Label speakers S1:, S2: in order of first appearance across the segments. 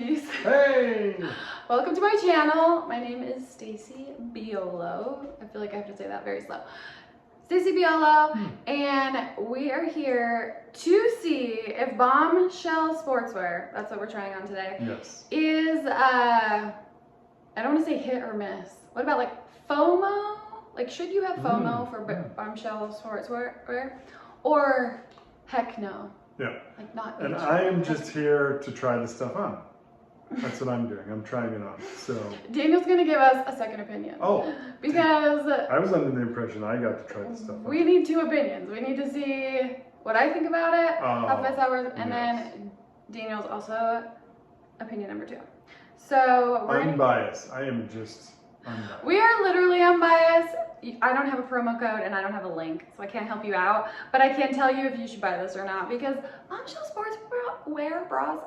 S1: Hey!
S2: Welcome to my channel. My name is Stacy Biolo. I feel like I have to say that very slow. Stacy Biolo, and we are here to see if Bombshell Sportswear, that's what we're trying on today,
S1: Yes.
S2: is, I don't want to say hit or miss. What about like FOMO? Like, should you have FOMO for Bombshell Sportswear? Or heck no?
S1: Yeah.
S2: Like not.
S1: And I am just here to try this stuff on. That's what I'm doing. I'm trying it on. So
S2: Daniel's gonna give us a second opinion.
S1: Oh.
S2: Because
S1: I was under the impression I got to try this stuff on.
S2: We need two opinions. We need to see what I think about it, how fast hours, and then Daniel's also opinion number 2. So we're
S1: unbiased. I am just unbiased.
S2: We are literally unbiased. I don't have a promo code and I don't have a link, so I can't help you out. But I can tell you if you should buy this or not, because Bombshell Sportswear bras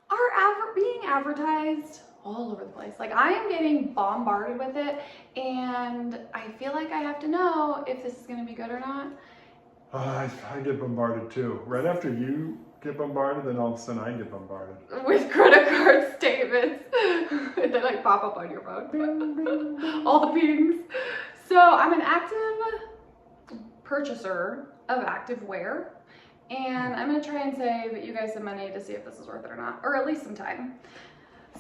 S2: are being advertised all over the place. Like, I am getting bombarded with it, and I feel like I have to know if this is going to be good or not.
S1: I get bombarded too. Right after you get bombarded, then all of a sudden I get bombarded.
S2: With credit card statements. They like pop up on your phone. All the pings. So I'm an active purchaser of Activewear. And I'm going to try and save you guys some money to see if this is worth it or not, or at least some time.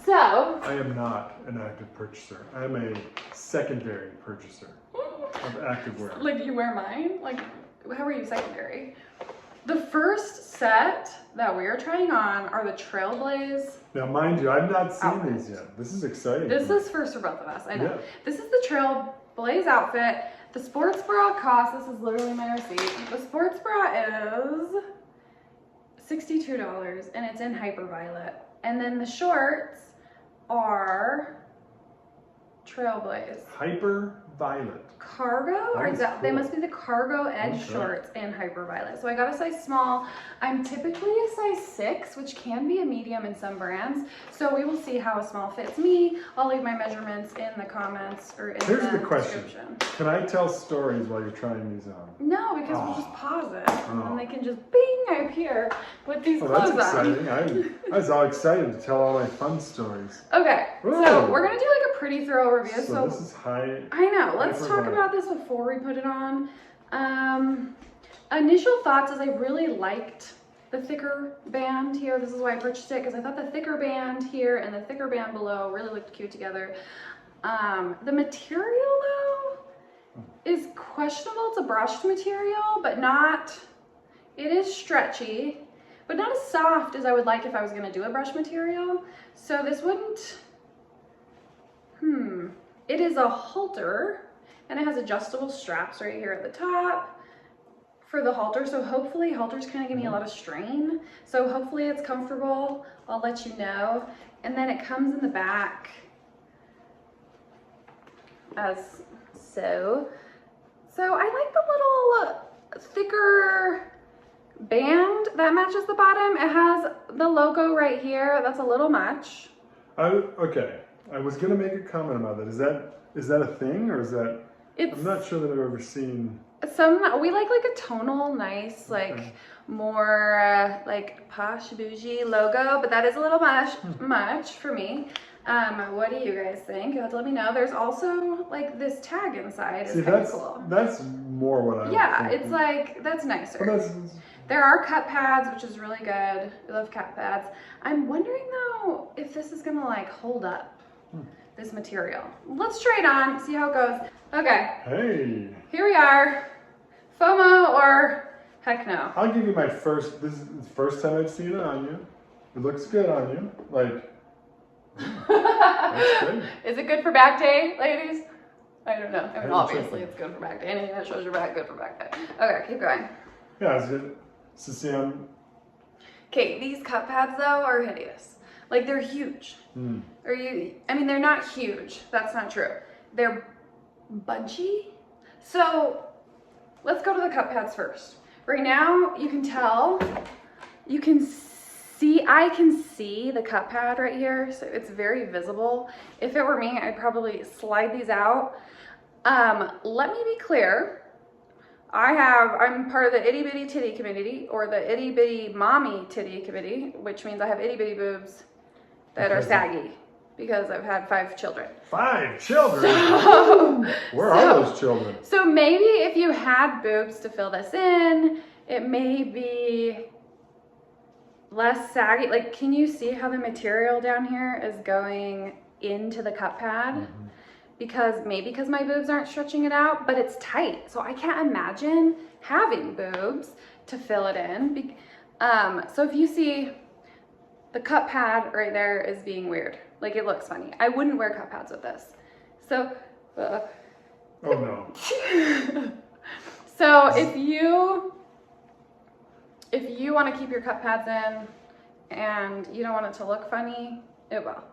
S2: So
S1: I am not an active purchaser. I am a secondary purchaser of activewear.
S2: Like, you wear mine? Like, how are you secondary? The first set that we are trying on are the Trailblaze.
S1: Now, mind you, I've not seen these yet. This is exciting.
S2: This is first for both of us, I know.
S1: Yeah.
S2: This is the Trailblaze outfit. The sports bra cost, this is literally my receipt. The sports bra is $62 and it's in Hyperviolet. And then the shorts are Trailblaze.
S1: Hyperviolet.
S2: Cargo? Or is that, they must be the cargo edge shorts in Hyperviolet. So I got a size small. I'm typically a size 6, which can be a medium in some brands. So we will see how a small fits me. I'll leave my measurements in the comments or in the
S1: question.
S2: description.
S1: Can I tell stories while you're trying these on?
S2: No, because we'll just pause it and they can just bing, I appear with these clothes
S1: that's exciting.
S2: on.
S1: I was all excited to tell all my fun stories.
S2: Okay, so we're gonna do like a pretty thorough review.
S1: So this is high.
S2: I know. Let's talk about this before we put it on. Initial thoughts is I really liked the thicker band here. This is why I purchased it, because I thought the thicker band here and the thicker band below really looked cute together. The material though is questionable. It's a brushed material, but not, it is stretchy, but not as soft as I would like if I was gonna do a brush material. So this wouldn't, it is a halter, and it has adjustable straps right here at the top for the halter. So hopefully halters kind of give me a lot of strain. So hopefully it's comfortable. I'll let you know. And then it comes in the back as so. So I like the little thicker band that matches the bottom. It has the logo right here. That's a little much.
S1: Okay. I was gonna make a comment about that. Is that a thing, or is that? I'm not sure that I've ever seen.
S2: We like a tonal, nice, like more like posh bougie logo, but that is a little much for me. What do you guys think? You have to let me know. There's also like this tag inside.
S1: See, that's cool. That's more what I.
S2: Yeah, it's like that's nicer. There are cut pads, which is really good. I love cut pads. I'm wondering though if this is gonna like hold up. This material. Let's try it on, see how it goes. Okay.
S1: Hey.
S2: Here we are. FOMO or heck no?
S1: I'll give you my first. This is the first time I've seen it on you. It looks good on you. Like. That's good.
S2: Is it good for back day, ladies? I don't know. I mean, obviously it's good for back day. Anything that shows your back, good for back day. Okay, keep going.
S1: Yeah, it's good. So see,
S2: okay, these cut pads though are hideous. Like, they're huge. I mean, they're not huge. That's not true. They're bunchy. So let's go to the cut pads first. Right now, you can tell, I can see the cut pad right here. So it's very visible. If it were me, I'd probably slide these out. Let me be clear. I'm part of the itty bitty titty committee, or the itty bitty mommy titty committee, which means I have itty bitty boobs that are saggy because I've had 5 children.
S1: 5 children? Where are those children?
S2: So maybe if you had boobs to fill this in, it may be less saggy. Like, can you see how the material down here is going into the cup pad?
S1: Mm-hmm.
S2: Because my boobs aren't stretching it out, but it's tight. So I can't imagine having boobs to fill it in. So if you see the cup pad right there is being weird. Like, it looks funny. I wouldn't wear cup pads with this. So,
S1: oh no.
S2: So if you want to keep your cup pads in and you don't want it to look funny, it will.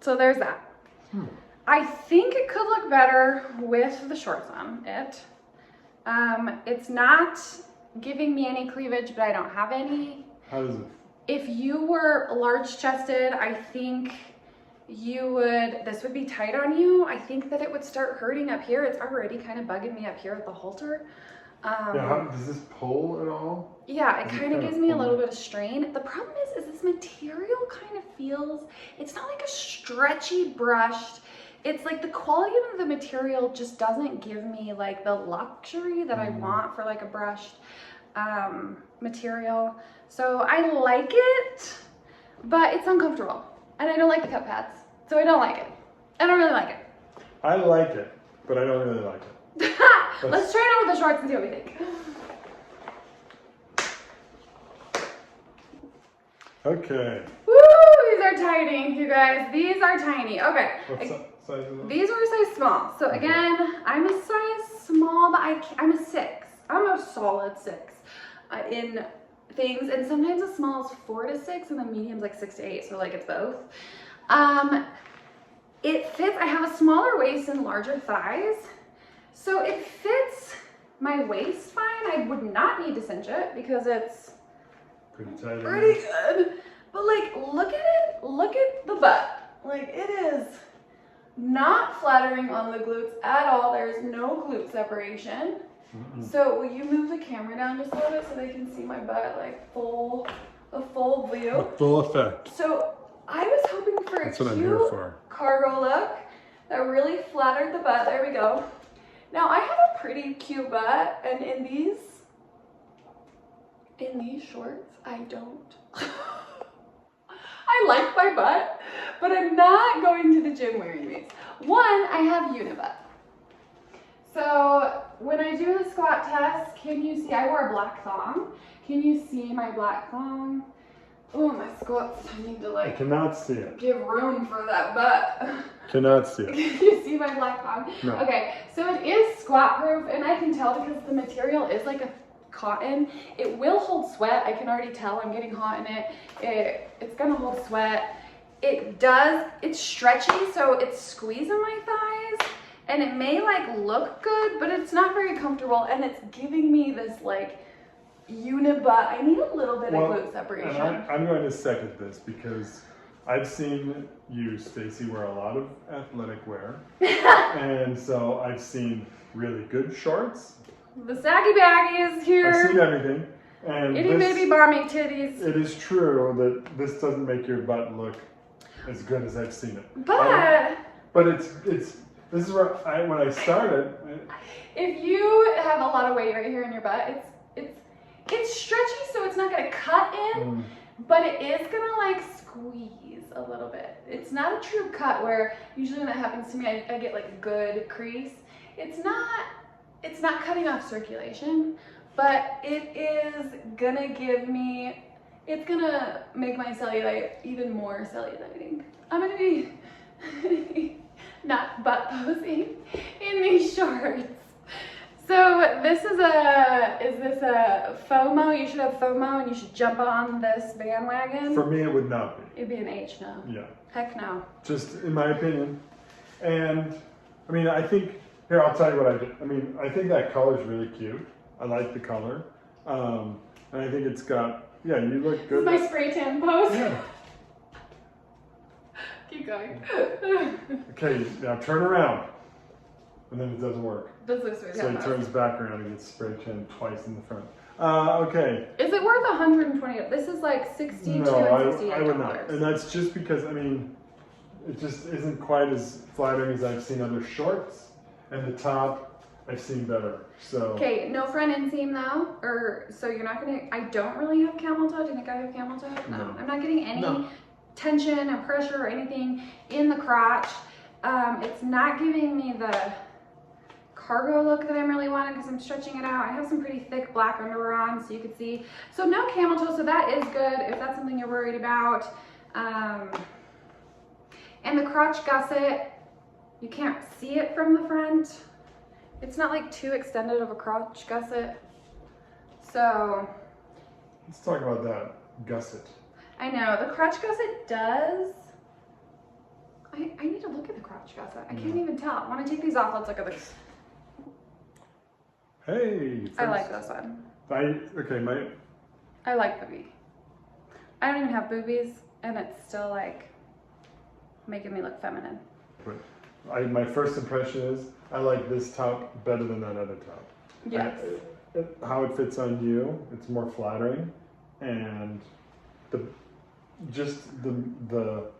S2: So there's that. I think it could look better with the shorts on it. It's not giving me any cleavage, but I don't have any.
S1: How does it?
S2: If you were large chested, I think this would be tight on you. I think that it would start hurting up here. It's already kind of bugging me up here at the halter.
S1: Does this pull at all?
S2: Yeah, it kind of gives me a little bit of strain. The problem is this material kind of feels, it's not like a stretchy brushed. It's like the quality of the material just doesn't give me like the luxury that I want for like a brushed material. So I like it, but it's uncomfortable. And I don't like the cup pads, so I don't like it. I don't really like it.
S1: I like it, but I don't really like it.
S2: Let's try it on with the shorts and see what we think.
S1: Okay.
S2: Woo! These are tiny, you guys. These are tiny. Okay.
S1: What size is it?
S2: These are a size small. So again, I'm a size small, but I'm a 6. I'm a solid 6 in things. And sometimes a small is 4 to 6, and the medium's like 6 to 8. So like it's both. It fits. I have a smaller waist and larger thighs. So it fits my waist fine. I would not need to cinch it because it's
S1: pretty tight.
S2: Pretty good. But like, look at it. Look at the butt. Like, it is not flattering on the glutes at all. There's no glute separation. So will you move the camera down just a little bit so they can see my butt like a full view?
S1: A full effect.
S2: So I was hoping for
S1: That's
S2: a
S1: what I'm here
S2: cute
S1: for.
S2: cargo look that really flattered the butt. There we go. Now I have a pretty cute butt, and in these shorts, I don't. I like my butt, but I'm not going to the gym wearing these. One, I have unibutt. So when I do the squat test, can you see, I wore a black thong. Can you see my black thong? Oh, my squats, I need to like.
S1: I cannot see it.
S2: Give room for that butt.
S1: Cannot see it.
S2: Can you see my black thong?
S1: No.
S2: Okay, so it is squat proof, and I can tell because the material is like a cotton. It will hold sweat. I can already tell I'm getting hot in it. It's gonna hold sweat. It's stretchy, so it's squeezing my thighs, and it may like look good, but it's not very comfortable, and it's giving me this like unibutt. I need a little bit of glute separation.
S1: And I'm going to second this because I've seen you, Stacy, wear a lot of athletic wear. And so I've seen really good shorts.
S2: The saggy baggy is here.
S1: I've seen everything. And
S2: Itty bitty bomby titties.
S1: It is true that this doesn't make your butt look as good as I've seen it.
S2: But
S1: it's this is where when I started.
S2: If you have a lot of weight right here in your butt, it's stretchy, so it's not gonna cut in, but it is gonna like squeeze a little bit. It's not a true cut where usually when that happens to me, I get like a good crease. It's not cutting off circulation, but it is gonna it's gonna make my cellulite even more celluliting. I'm gonna be not butt posing in these shorts. So this is this a FOMO? You should have FOMO and you should jump on this bandwagon.
S1: For me, it would not be.
S2: It'd be an H no.
S1: Yeah.
S2: Heck no.
S1: Just in my opinion. And I mean, I think, here, I'll tell you what I did. I mean, I think that color is really cute. I like the color. And I think it's got, yeah, you look good.
S2: This is my spray tan pose.
S1: Yeah.
S2: Keep going.
S1: Okay, now turn around. And then it doesn't work.
S2: This looks really
S1: So he turns back around and gets spray tan twice in the front. Okay.
S2: Is it worth 120? This is like 62
S1: No,
S2: and 68
S1: I would not.
S2: dollars.
S1: And that's just because, I mean, it just isn't quite as flattering as I've seen other shorts. And the top, I've seen better. So.
S2: Okay, no front inseam though, or so you're not gonna. I don't really have camel toe. Do you think I have camel toe? No, I'm not getting any tension or pressure or anything in the crotch. It's not giving me the cargo look that I'm really wanting because I'm stretching it out. I have some pretty thick black underwear on, so you can see. So no camel toe, so that is good if that's something you're worried about. And the crotch gusset, you can't see it from the front. It's not like too extended of a crotch gusset. So.
S1: Let's talk about that gusset.
S2: I know, the crotch gusset does. I need to look at the crotch gusset. I can't even tell. I want to take these off. Let's look at this.
S1: Hey.
S2: I like this one.
S1: Okay,
S2: I like the V. I don't even have boobies, and it's still like making me look feminine.
S1: But my first impression is I like this top better than that other top.
S2: Yes.
S1: How it fits on you, it's more flattering, and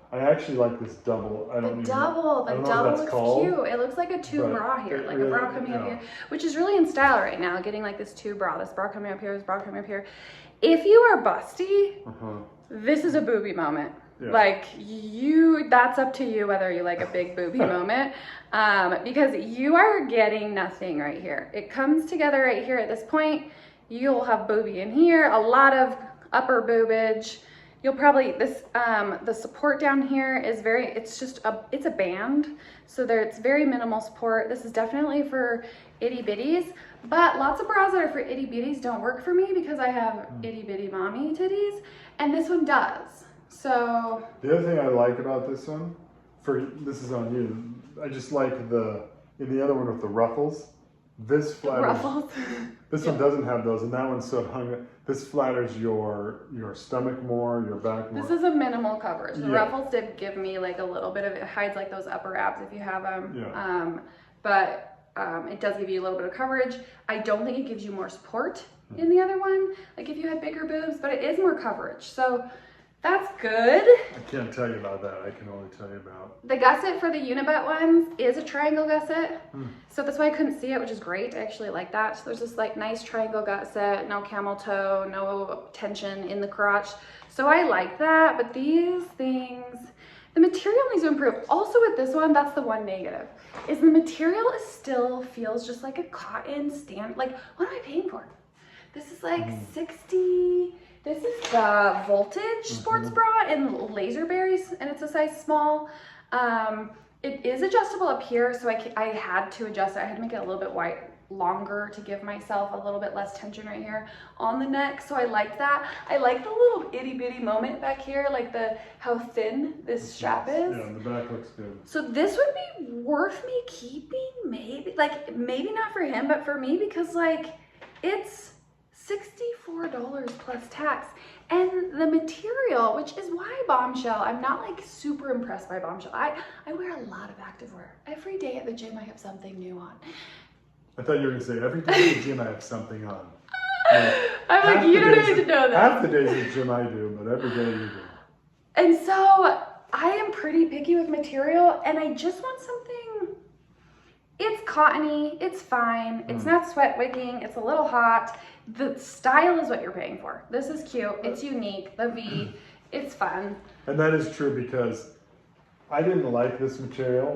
S1: I actually like this double.
S2: The double looks cute. It looks like a tube bra here, like a bra coming up here, which is really in style right now. Getting like this tube bra, this bra coming up here, this bra coming up here. If you are busty, this is a booby moment. Yeah. Like that's up to you whether you like a big booby moment, because you are getting nothing right here. It comes together right here at this point. You'll have booby in here, a lot of upper boobage. You'll probably, the support down here is it's a band. So it's very minimal support. This is definitely for itty bitties, but lots of bras that are for itty bitties don't work for me because I have itty bitty mommy titties, and this one does. So.
S1: The other thing I like about this one, this is on you, I just like in the other one with the ruffles, this flatters.
S2: Ruffles.
S1: This one doesn't have those, and that one's so hung. This flatters your stomach more, your back more.
S2: This is a minimal coverage. The ruffles did give me like a little bit of it hides like those upper abs if you have them. Yeah. But it does give you a little bit of coverage. I don't think it gives you more support in the other one, like if you had bigger boobs, but it is more coverage. So that's good.
S1: I can't tell you about that. I can only tell you about.
S2: The gusset for the unibut ones is a triangle gusset. So that's why I couldn't see it, which is great. I actually like that. So there's this like nice triangle gusset, no camel toe, no tension in the crotch. So I like that, but these things, the material needs to improve. Also with this one, that's the one negative, is the material still feels just like a cotton like, what am I paying for? This is like 60. This is the Voltage sports bra in Laser Berries, and it's a size small. It is adjustable up here, so I had to adjust it. I had to make it a little bit longer to give myself a little bit less tension right here on the neck, so I liked that. I like the little itty bitty moment back here, like how thin this strap is. Yeah,
S1: the back looks good.
S2: So this would be worth me keeping, maybe not for him, but for me, because like it's $64 plus tax, and the material, which is why Bombshell, I'm not like super impressed by Bombshell. I wear a lot of activewear. Every day at the gym I have something new on.
S1: I thought you were gonna say every day at the gym I have something on.
S2: I'm like, you don't need to know that.
S1: Half the days at the gym I do, but every day you do.
S2: And so I am pretty picky with material, and I just want something. It's cottony, it's fine, it's not sweat wicking, it's a little hot. The style is what you're paying for. This is cute, it's unique, the V, it's fun. And
S1: that is true because I didn't like this material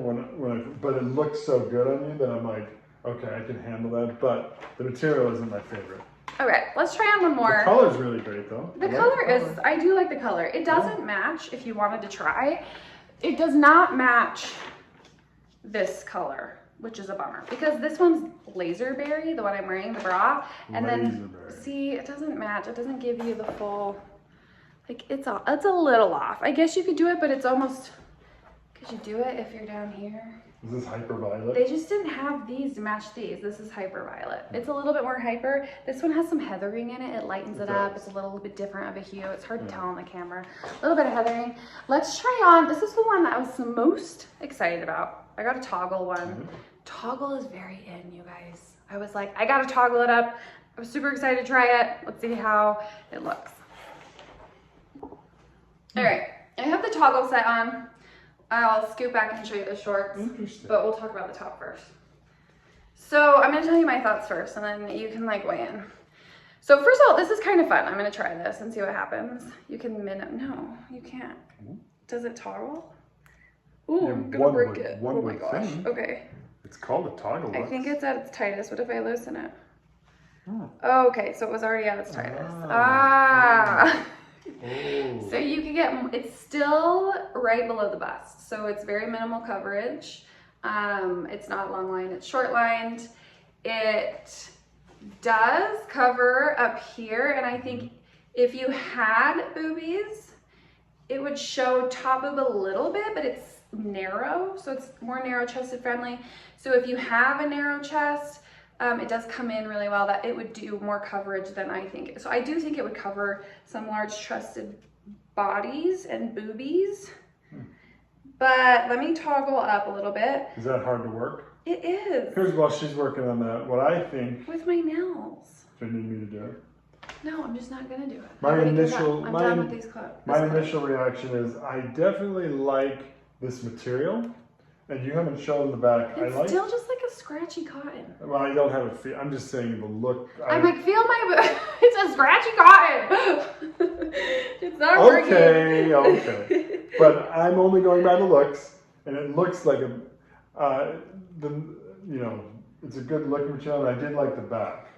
S1: but it looked so good on you that I'm like, okay, I can handle that, but the material isn't my favorite.
S2: Okay, let's try on one more.
S1: The color's really great though.
S2: I do like the color. It doesn't match, if you wanted to try, it does not match this color, which is a bummer because this one's Laserberry, the one I'm wearing, the bra, and then see, it doesn't match. It doesn't give you the full, like it's a little off. I guess you could do it, but it's almost, could you do it if you're down here?
S1: Is this hyper violet?
S2: They just didn't have these to match these. This is hyper violet. It's a little bit more hyper. This one has some heathering in it. It lightens it up. It's a little bit different of a hue. It's hard to tell on the camera. A little bit of heathering. Let's try on. This is the one that I was the most excited about. I got a toggle one. Toggle is very in, you guys. I was like, I gotta toggle it up. I'm super excited to try it. Let's see how it looks. All right, I have the toggle set on. I'll scoot back and show you the shorts, but we'll talk about the top first. So I'm gonna tell you my thoughts first, and then you can like weigh in. So first of all, this is kind of fun. I'm gonna try this and see what happens. You can no, you can't. Does it toggle? Ooh, I'm gonna break it. Oh my gosh. Okay.
S1: It's called a toggle.
S2: I think it's at its tightest. What if I loosen it? Oh, okay, so it was already at its tightest. Oh. So you can get, it's still right below the bust. So it's very minimal coverage. It's not long line, it's short lined. It does cover up here. And I think if you had boobies, it would show top boob a little bit, but it's narrow. So it's more narrow chested friendly. So if you have a narrow chest, it does come in really well. That it would do more coverage than I think. So I do think it would cover some large chested bodies and boobies. But let me toggle up a little bit.
S1: Is that hard to work?
S2: It is.
S1: Here's while she's working on that. What I think.
S2: With my nails.
S1: If you need me to do it.
S2: No, I'm just not gonna do it.
S1: My initial reaction is I definitely like this material. And you haven't shown the back.
S2: It's still just like a scratchy cotton.
S1: Well, I don't have a feel. I'm just saying the look.
S2: I'm like, feel my. It's a scratchy cotton. It's not working.
S1: Okay. But I'm only going by the looks, and it looks like it's a good looking material. And I did like the back.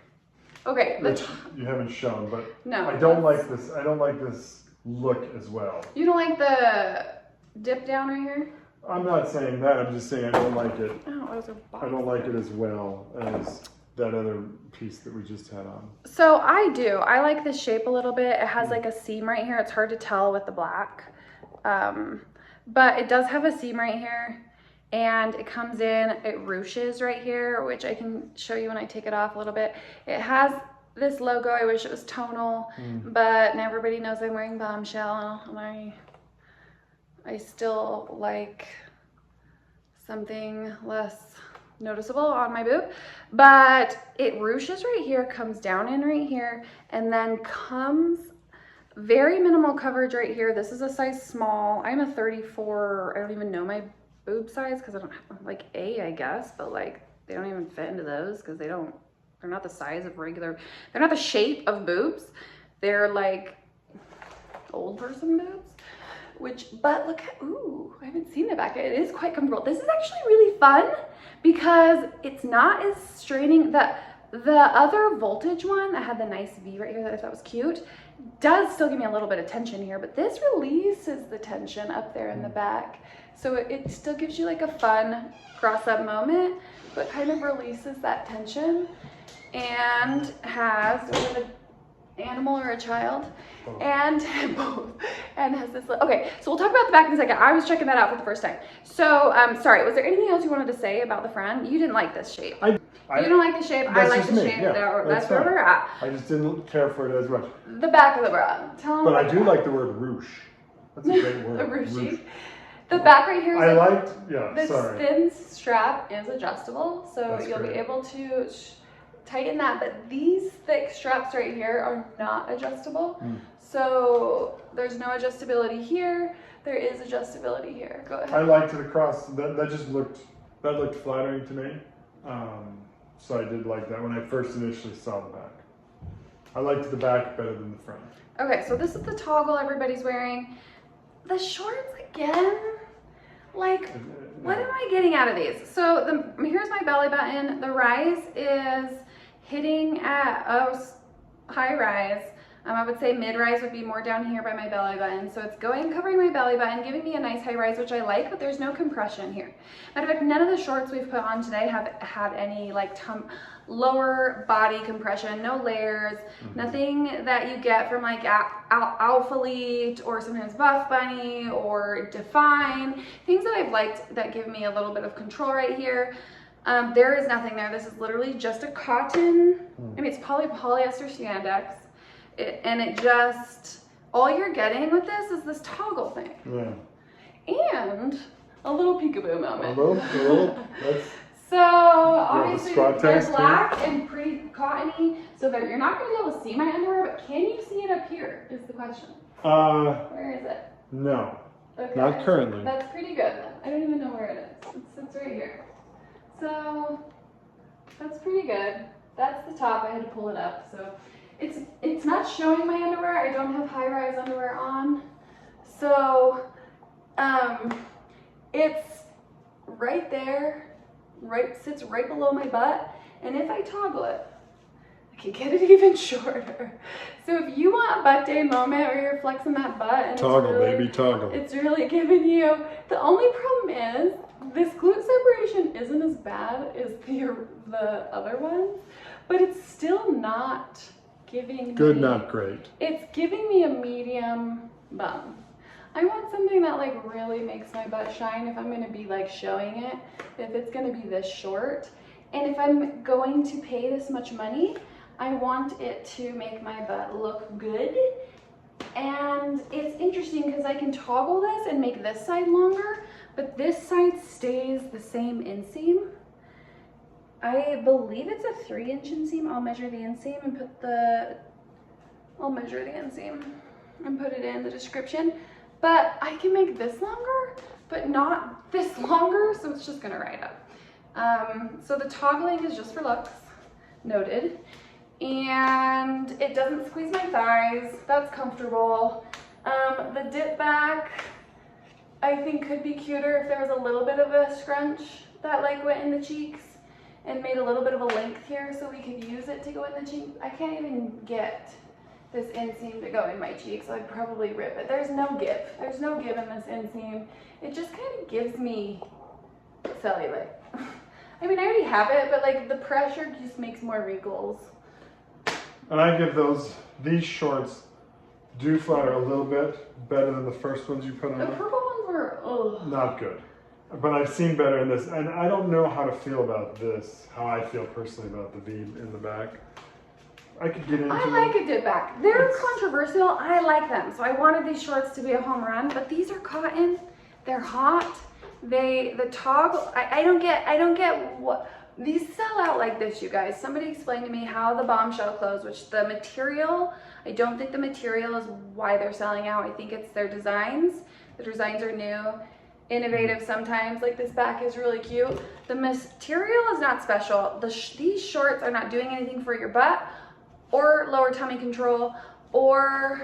S2: Okay.
S1: Which you haven't shown, but
S2: no,
S1: I don't like this. I don't like this look as well.
S2: You don't like the dip down right here?
S1: I'm not saying that. I'm just saying I don't like it.
S2: Oh,
S1: I don't like it as well as that other piece that we just had on.
S2: So I do. I like this shape a little bit. It has like a seam right here. It's hard to tell with the black. But it does have a seam right here. And it comes in, it ruches right here, which I can show you when I take it off a little bit. It has this logo. I wish it was tonal, but now everybody knows I'm wearing Bombshell, and I still like something less noticeable on my boob. But it ruches right here, comes down in right here, and then comes very minimal coverage right here. This is a size small. I'm a 34. I don't even know my boob size because I don't have, like A, I guess, but like they don't even fit into those because they're not the size of regular, they're not the shape of boobs. They're like old person boobs. But look at, ooh, I haven't seen the back. It is quite comfortable. This is actually really fun because it's not as straining. The other voltage one that had the nice V right here that I thought was cute does still give me a little bit of tension here, but this releases the tension up there in the back. So it still gives you like a fun cross-up moment, but kind of releases that tension and has an animal or a child. And both, and has this, okay, so we'll talk about the back in a second. I was checking that out for the first time. So, sorry, was there anything else you wanted to say about the front? You didn't like this shape. You don't like the shape, I like the shape. Yeah, that's where we're at.
S1: I just didn't care for it as much.
S2: The back of the bra. Tell them.
S1: But I do like the word ruche. That's a great word.
S2: The ruche. The back right here is
S1: this
S2: thin strap is adjustable, so you'll be able to tighten that, but these thick straps right here are not adjustable. So there's no adjustability here. There is adjustability here. Go ahead.
S1: I liked it across. That just looked flattering to me. So I did like that when I first initially saw the back. I liked the back better than the front.
S2: Okay, so this is the toggle everybody's wearing. The shorts again, like, what am I getting out of these? So here's my belly button. The rise is hitting at high rise. I would say mid-rise would be more down here by my belly button. So it's covering my belly button, giving me a nice high rise, which I like, but there's no compression here. Matter of fact, none of the shorts we've put on today have had any like lower body compression, no layers, nothing that you get from like Alpha Elite or sometimes Buff Bunny or Define. Things that I've liked that give me a little bit of control right here. There is nothing there. This is literally just a cotton, I mean, it's polyester spandex. And it just, all you're getting with this is this toggle thing.
S1: Yeah.
S2: And a little peekaboo moment.
S1: A little,
S2: So obviously
S1: squat
S2: they're
S1: test,
S2: black and pretty cottony, so that you're not going to be able to see my underwear, but can you see it up here is the question. Where is it?
S1: No.
S2: Okay.
S1: Not currently.
S2: That's pretty good then. I don't even know where it is. It's right here. So that's pretty good. That's the top. I had to pull it up. So it's not showing my underwear. I don't have high-rise underwear on. So it's right there, sits right below my butt. And if I toggle it, I can get it even shorter. So if you want a butt day moment where you're flexing that butt and
S1: Toggle,
S2: it's really,
S1: baby, toggle.
S2: It's really giving you. The only problem is this glute separation isn't as bad as the other ones, but it's still not giving
S1: Good,
S2: me,
S1: not great.
S2: It's giving me a medium bum. I want something that like really makes my butt shine if I'm gonna be like showing it, if it's gonna be this short. And if I'm going to pay this much money, I want it to make my butt look good. And it's interesting because I can toggle this and make this side longer, but this side stays the same inseam. I believe it's a 3-inch inseam. I'll measure the inseam and put it in the description. But I can make this longer, but not this longer, so it's just gonna ride up. So the toggling is just for looks, noted. And it doesn't squeeze my thighs, that's comfortable. The dip back, I think could be cuter if there was a little bit of a scrunch that like went in the cheeks and made a little bit of a length here so we could use it to go in the cheeks. I can't even get this inseam to go in my cheeks, so I'd probably rip it. There's no give in this inseam. It just kind of gives me cellulite. I mean, I already have it, but like the pressure just makes more wrinkles.
S1: And I give these shorts do flatter a little bit better than the first ones you put on.
S2: The purple ones were, ugh.
S1: Not good. But I've seen better in this, and I don't know how to feel about this, how I feel personally about the V in the back. I could get into
S2: I like a dip back. They're controversial. I like them. So I wanted these shorts to be a home run, but these are cotton. They're hot. The toggle, I don't get what, these sell out like this, you guys. Somebody explained to me how the Bombshell clothes, which the material, I don't think the material is why they're selling out. I think it's their designs. The designs are new, innovative sometimes. Like this back is really cute. The material is not special. These shorts are not doing anything for your butt or lower tummy control, and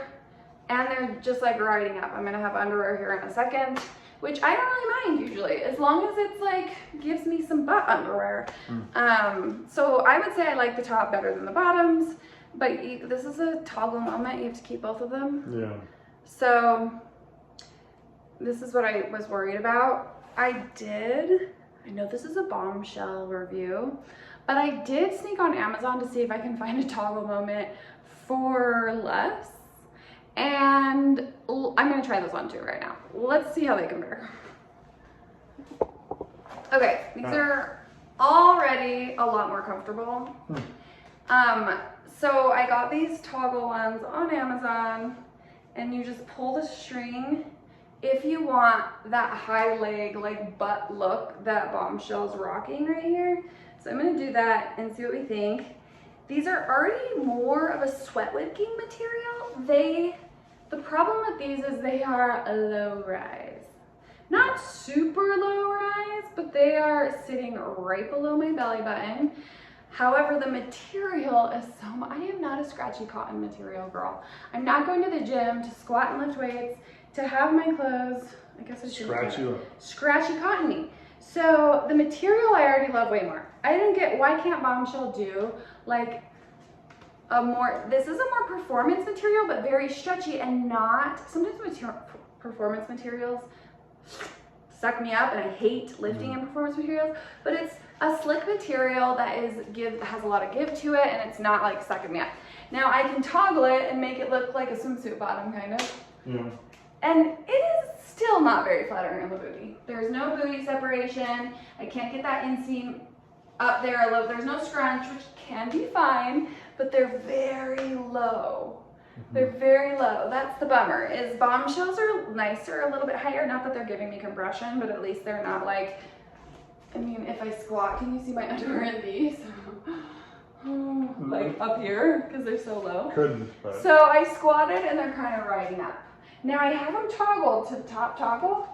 S2: they're just like riding up. I'm gonna have underwear here in a second, which I don't really mind usually, as long as it's like, gives me some butt underwear. So I would say I like the top better than the bottoms, but this is a toggle moment, you have to keep both of them.
S1: Yeah.
S2: So this is what I was worried about. I know this is a Bombshell review, but I did sneak on Amazon to see if I can find a toggle moment for less. And I'm gonna try this on too right now. Let's see how they compare. Okay, these are already a lot more comfortable. So I got these toggle ones on Amazon, and you just pull the string if you want that high leg, like butt look that Bombshell's rocking right here. So I'm gonna do that and see what we think. These are already more of a sweat wicking material. The problem with these is they are a low rise. Not super low rise, but they are sitting right below my belly button. However, the material is I am not a scratchy cotton material girl. I'm not going to the gym to squat and lift weights, to have my clothes, I guess I should scratchy cottony. So the material I already love way more. I didn't get, why can't Bombshell do like this is a more performance material, but very stretchy and not, sometimes performance materials suck me up and I hate lifting in performance materials, but it's a slick material that has a lot of give to it and it's not like sucking me up. Now I can toggle it and make it look like a swimsuit bottom kind of.
S1: Yeah.
S2: And it is still not very flattering on the booty. There's no booty separation. I can't get that inseam up there. There's no scrunch, which can be fine, but they're very low. They're very low. That's the bummer, is Bombshells are nicer, a little bit higher. Not that they're giving me compression, but at least they're not like I mean, if I squat, can you see my underwear in these? Like up here, because they're so low.
S1: Couldn't, but.
S2: So I squatted and they're kind of riding up. Now I have them toggled to the top toggle.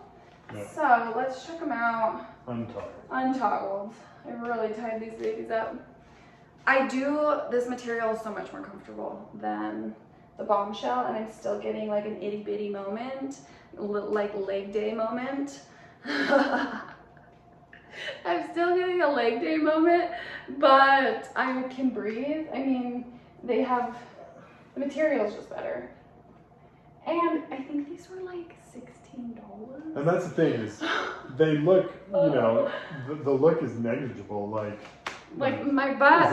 S1: Yeah.
S2: So let's check them out.
S1: Untoggled.
S2: Untoggled. I really tied these babies up. This material is so much more comfortable than the Bombshell, and I'm still getting like an itty bitty moment, like leg day moment. I'm still getting a leg day moment, but I can breathe. I mean, the material's just better. And I think these were like $16.
S1: And that's the thing is, they look, you know, the look is negligible. Like
S2: my butt.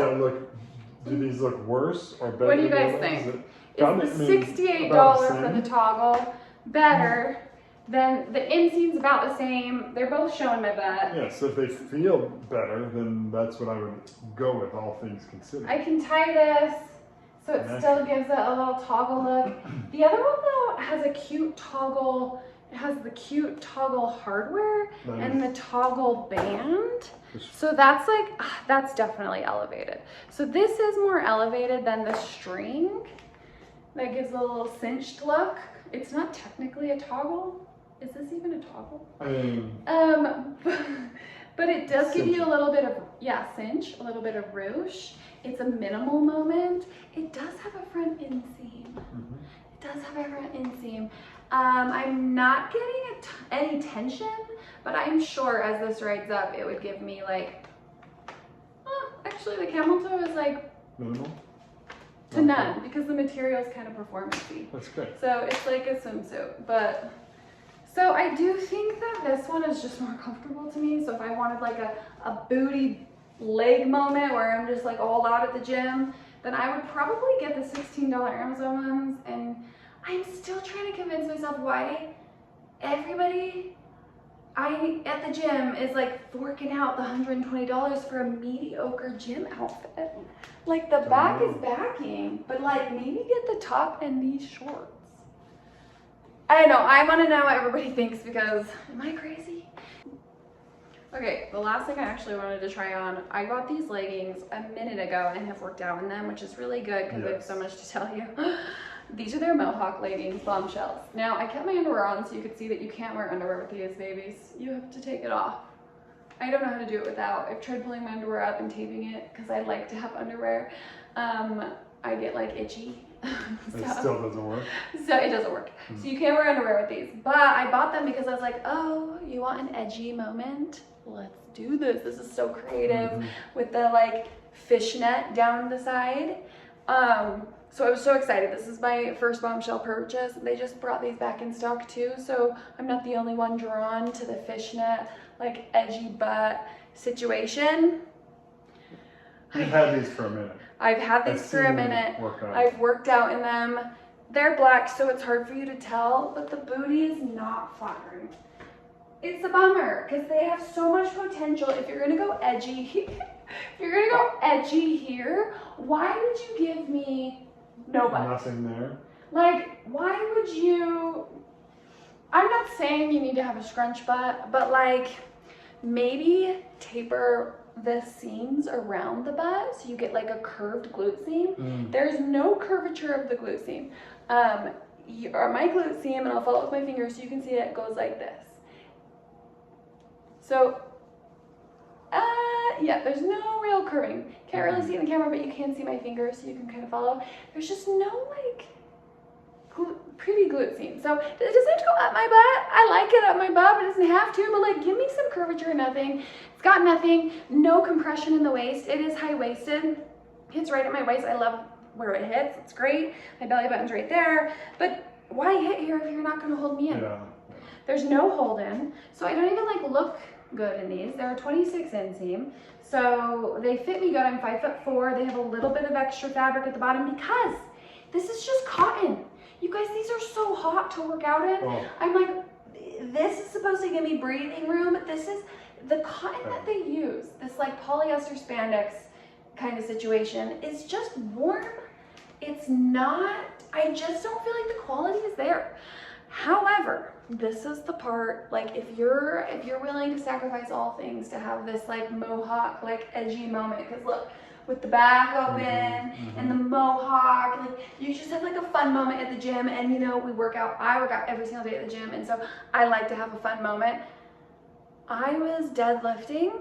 S1: Do these look worse or better?
S2: What do you guys think? Is the $68 for the toggle better than the inseam's about the same? They're both showing my butt.
S1: Yeah, so if they feel better, then that's what I would go with, all things considered.
S2: I can tie this so it still gives it a little toggle look. The other one though has a cute toggle. It has the cute toggle hardware and the toggle band. So that's like, that's definitely elevated. So this is more elevated than the string. That gives a little cinched look. It's not technically a toggle. Is this even a toggle? But it does give you a little bit of, cinch, a little bit of ruche. It's a minimal moment. It does have a front inseam. It does have a front inseam. I'm not getting any tension, but I'm sure as this rides up, it would give me like, actually the camel toe is like
S1: minimal
S2: to none because the material is kind of performance-y.
S1: That's good.
S2: So it's like a swimsuit, but so I do think that this one is just more comfortable to me. So if I wanted like a booty leg moment where I'm just like all out at the gym, then I would probably get the $16 Amazon ones. And I'm still trying to convince myself why everybody at the gym is like forking out the $120 for a mediocre gym outfit. Like the back is backing, but like maybe get the top and these shorts. I don't know, I want to know what everybody thinks because am I crazy? Okay, the last thing I actually wanted to try on, I got these leggings a minute ago and have worked out in them, which is really good because I have so much to tell you. These are their Mohawk leggings, Bombshells. Now, I kept my underwear on so you could see that you can't wear underwear with these babies. You have to take it off. I don't know how to do it without. I've tried pulling my underwear up and taping it because I like to have underwear. I get like itchy.
S1: It still doesn't work.
S2: So it doesn't work. So you can't wear underwear with these. But I bought them because I was like, oh, you want an edgy moment? Let's do this. This is so creative with the like fishnet down the side. So I was so excited. This is my first Bombshell purchase. They just brought these back in stock too. So I'm not the only one drawn to the fishnet, like edgy butt situation.
S1: You've had these for a minute.
S2: I've had these for a minute. I've worked out in them. They're black, so it's hard for you to tell, but the booty is not flattering. It's a bummer because they have so much potential. If you're gonna go edgy, here, why would you give me no butt?
S1: Nothing there.
S2: Like, why would you? I'm not saying you need to have a scrunch butt, but like maybe taper the seams around the butt so you get like a curved glute seam. There's no curvature of the glute seam. My glute seam, and I'll follow it with my fingers so you can see it goes like this. So, yeah, there's no real curving. Can't really see in the camera, but you can see my fingers so you can kind of follow. There's just no like pretty glute seam. So it doesn't have to go up my butt. I like it up my butt, but it doesn't have to. But like, give me some curvature or nothing. It's got nothing. No compression in the waist. It is high-waisted. Hits right at my waist. I love where it hits. It's great. My belly button's right there. But why hit here if you're not going to hold me in?
S1: Yeah.
S2: There's no hold in. So I don't even like look good in these. They're a 26 inseam. So they fit me good. I'm 5'4". They have a little bit of extra fabric at the bottom because this is just cotton. You guys, these are so hot to work out in. Oh. I'm like, this is supposed to give me breathing room. This is the cotton that they use. This like polyester spandex kind of situation is just warm. It's not, I just don't feel like the quality is there. However, this is the part, like if you're willing to sacrifice all things to have this like Mohawk, like edgy moment, because look, with the back open and the Mohawk, like you just have like a fun moment at the gym. And you know, I work out every single day at the gym, and so I like to have a fun moment. I was deadlifting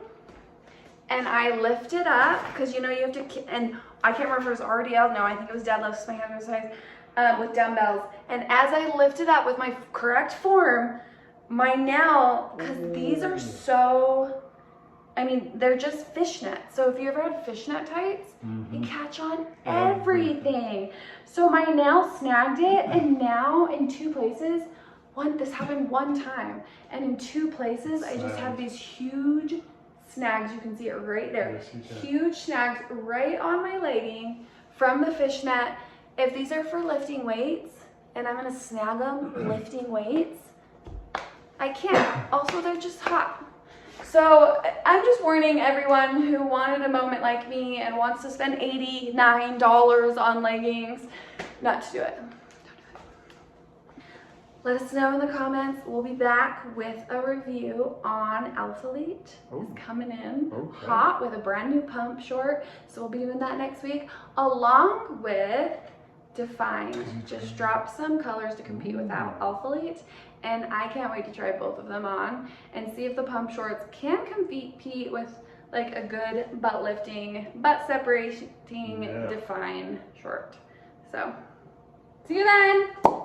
S2: and I lifted up, because you know you have to, and I can't remember if it was RDL, no, I think it was deadlifts, my hand was size, with dumbbells. And as I lifted up with my correct form, my now, because these are so, I mean, they're just fishnet. So if you ever had fishnet tights, you catch on everything. So my nail snagged it, and now in 2 places, this happened one time, and in 2 places, I just have these huge snags. You can see it right there. Huge snags right on my legging from the fishnet. If these are for lifting weights, and I'm gonna snag them lifting weights, I can't. Also, they're just hot. So I'm just warning everyone who wanted a moment like me and wants to spend $89 on leggings, not to do it. Don't do it. Let us know in the comments. We'll be back with a review on Alphalete. It's coming in hot with a brand new pump short. So we'll be doing that next week, along with Define. Just dropped some colors to compete with Alphalete, and I can't wait to try both of them on and see if the pump shorts can compete with like a good butt lifting, butt separating Define short. So see you then.